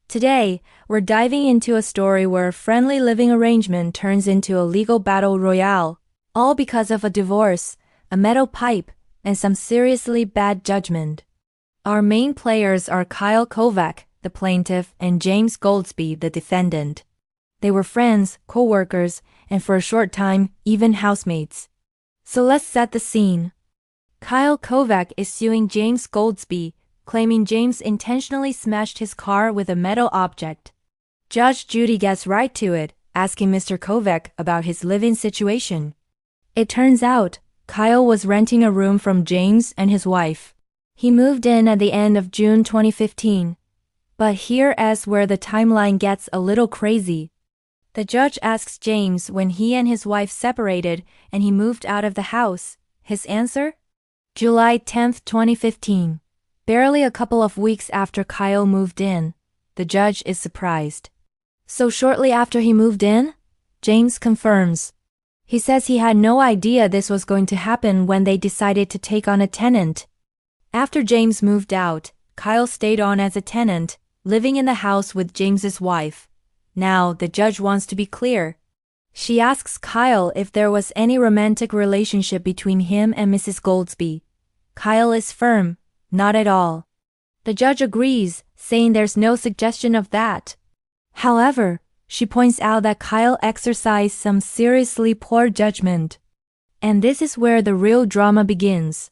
Today, we're diving into a story where a friendly living arrangement turns into a legal battle royale, all because of a divorce, a metal pipe, and some seriously bad judgment. Our main players are Kyle Kovac, the plaintiff, and James Goldsby, the defendant. They were friends, co-workers, and for a short time, even housemates. So let's set the scene. Kyle Kovac is suing James Goldsby, claiming James intentionally smashed his car with a metal object. Judge Judy gets right to it, asking Mr. Kovac about his living situation. It turns out, Kyle was renting a room from James and his wife. He moved in at the end of June 2015. But here's where the timeline gets a little crazy. The judge asks James when he and his wife separated and he moved out of the house. His answer? July 10, 2015. Barely a couple of weeks after Kyle moved in. The judge is surprised. So shortly after he moved in? James confirms. He says he had no idea this was going to happen when they decided to take on a tenant. After James moved out, Kyle stayed on as a tenant, living in the house with James's wife. Now, the judge wants to be clear. She asks Kyle if there was any romantic relationship between him and Mrs. Goldsby. Kyle is firm. Not at all. The judge agrees, saying there's no suggestion of that. However, she points out that Kyle exercised some seriously poor judgment. And this is where the real drama begins.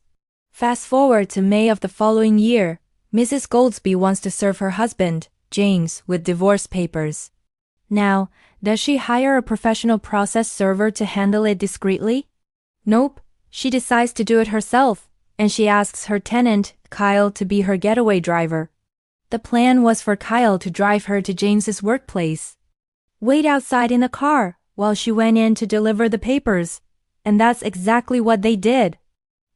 Fast forward to May of the following year, Mrs. Goldsby wants to serve her husband, James, with divorce papers. Now, does she hire a professional process server to handle it discreetly? Nope, she decides to do it herself, and she asks her tenant, Kyle, to be her getaway driver. The plan was for Kyle to drive her to James's workplace. Wait outside in the car while she went in to deliver the papers, and that's exactly what they did.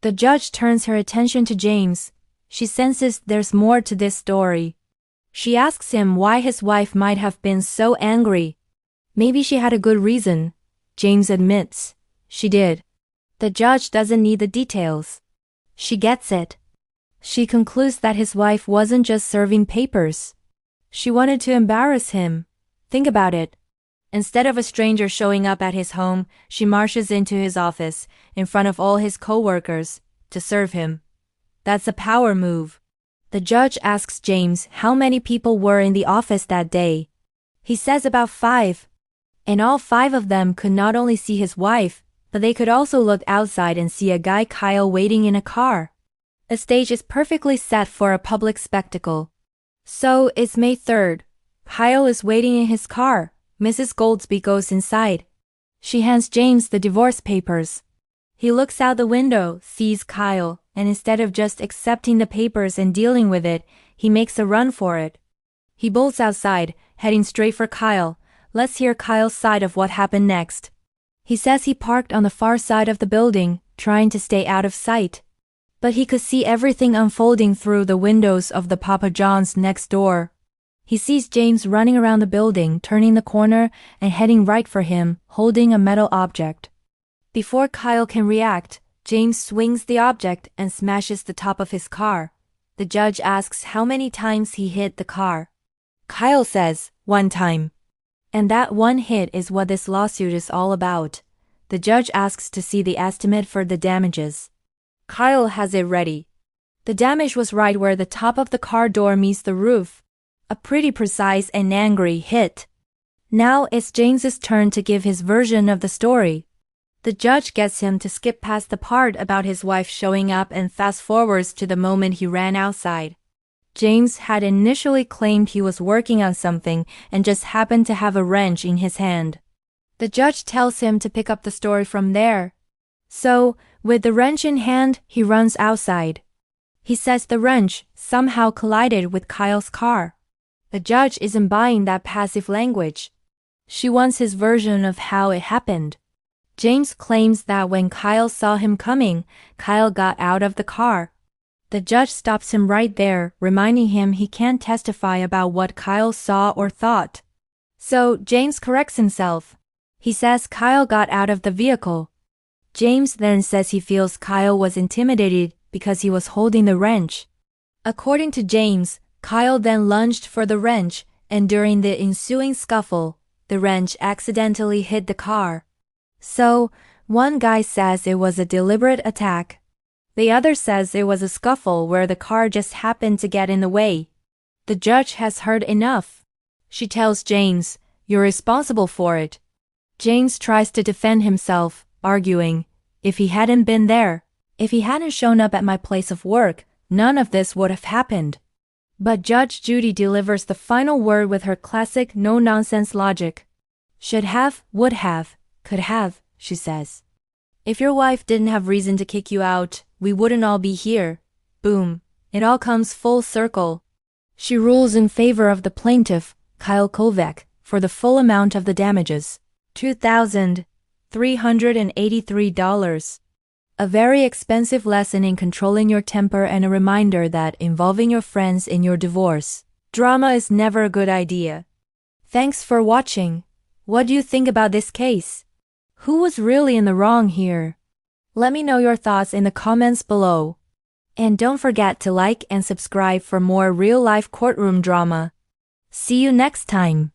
The judge turns her attention to James. She senses there's more to this story. She asks him why his wife might have been so angry. Maybe she had a good reason. James admits. She did. The judge doesn't need the details. She gets it. She concludes that his wife wasn't just serving papers. She wanted to embarrass him. Think about it. Instead of a stranger showing up at his home, she marches into his office, in front of all his co-workers, to serve him. That's a power move. The judge asks James how many people were in the office that day. He says about 5. And all 5 of them could not only see his wife, but they could also look outside and see a guy Kyle waiting in a car. The stage is perfectly set for a public spectacle. So, it's May 3rd. Kyle is waiting in his car. Mrs. Goldsby goes inside. She hands James the divorce papers. He looks out the window, sees Kyle, and instead of just accepting the papers and dealing with it, he makes a run for it. He bolts outside, heading straight for Kyle. Let's hear Kyle's side of what happened next. He says he parked on the far side of the building, trying to stay out of sight. But he could see everything unfolding through the windows of the Papa John's next door. He sees James running around the building, turning the corner, and heading right for him, holding a metal object. Before Kyle can react, James swings the object and smashes the top of his car. The judge asks how many times he hit the car. Kyle says, 1 time. And that one hit is what this lawsuit is all about. The judge asks to see the estimate for the damages. Kyle has it ready. The damage was right where the top of the car door meets the roof. A pretty precise and angry hit. Now it's James's turn to give his version of the story. The judge gets him to skip past the part about his wife showing up and fast forwards to the moment he ran outside. James had initially claimed he was working on something and just happened to have a wrench in his hand. The judge tells him to pick up the story from there. So, with the wrench in hand, he runs outside. He says the wrench somehow collided with Kyle's car. The judge isn't buying that passive language. She wants his version of how it happened. James claims that when Kyle saw him coming, Kyle got out of the car. The judge stops him right there, reminding him he can't testify about what Kyle saw or thought. So, James corrects himself. He says Kyle got out of the vehicle. James then says he feels Kyle was intimidated because he was holding the wrench. According to James, Kyle then lunged for the wrench, and during the ensuing scuffle, the wrench accidentally hit the car. So, one guy says it was a deliberate attack. The other says it was a scuffle where the car just happened to get in the way. The judge has heard enough. She tells James, "You're responsible for it." James tries to defend himself, arguing, "If he hadn't been there, if he hadn't shown up at my place of work, none of this would have happened." But Judge Judy delivers the final word with her classic no-nonsense logic. "Should have, would have, could have," she says. "If your wife didn't have reason to kick you out, we wouldn't all be here." Boom. It all comes full circle. She rules in favor of the plaintiff, Kyle Kovac, for the full amount of the damages. $2,383. A very expensive lesson in controlling your temper and a reminder that involving your friends in your divorce drama is never a good idea. Thanks for watching. What do you think about this case? Who was really in the wrong here? Let me know your thoughts in the comments below. And don't forget to like and subscribe for more real-life courtroom drama. See you next time.